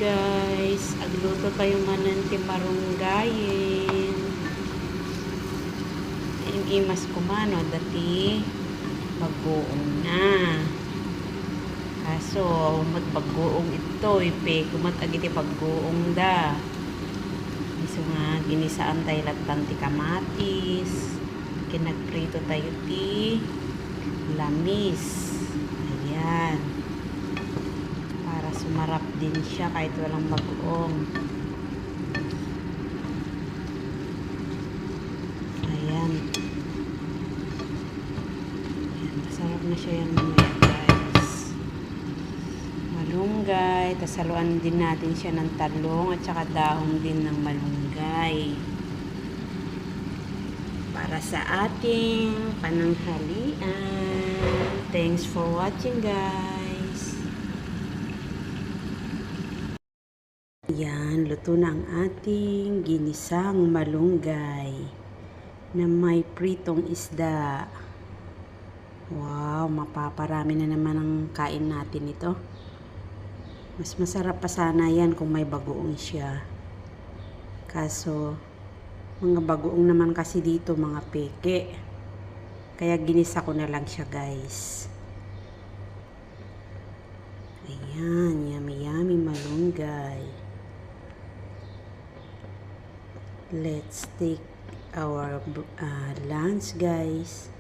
guys, agluto tayo mananti marunggayin. Yung imas kumano dati bagoong na. Kaso magbagoong ito ipe kumat agiti paggoong da. Iso nga ginisaan tayo latang ti kamatis. Kinagprito tayo ti lamis. Ayan. Para sumarap din siya kahit walang bagoong. Ayan. Ayan. Masarap na siya yan mamaya guys. Malunggay. Tas haluan din natin siya ng talong at saka dahon din ng malunggay. Para sa ating pananghalian. Thanks for watching guys. Yan, luto na ang ating ginisang malunggay na may pritong isda. Wow, mapaparami na naman ang kain natin ito. Mas masarap pa sana yan kung may bagoong siya. Kaso, mga bagoong naman kasi dito, mga peke. Kaya ginisa ko na lang siya guys. Ayan, yummy yummy malunggay. Let's take our lunch guys.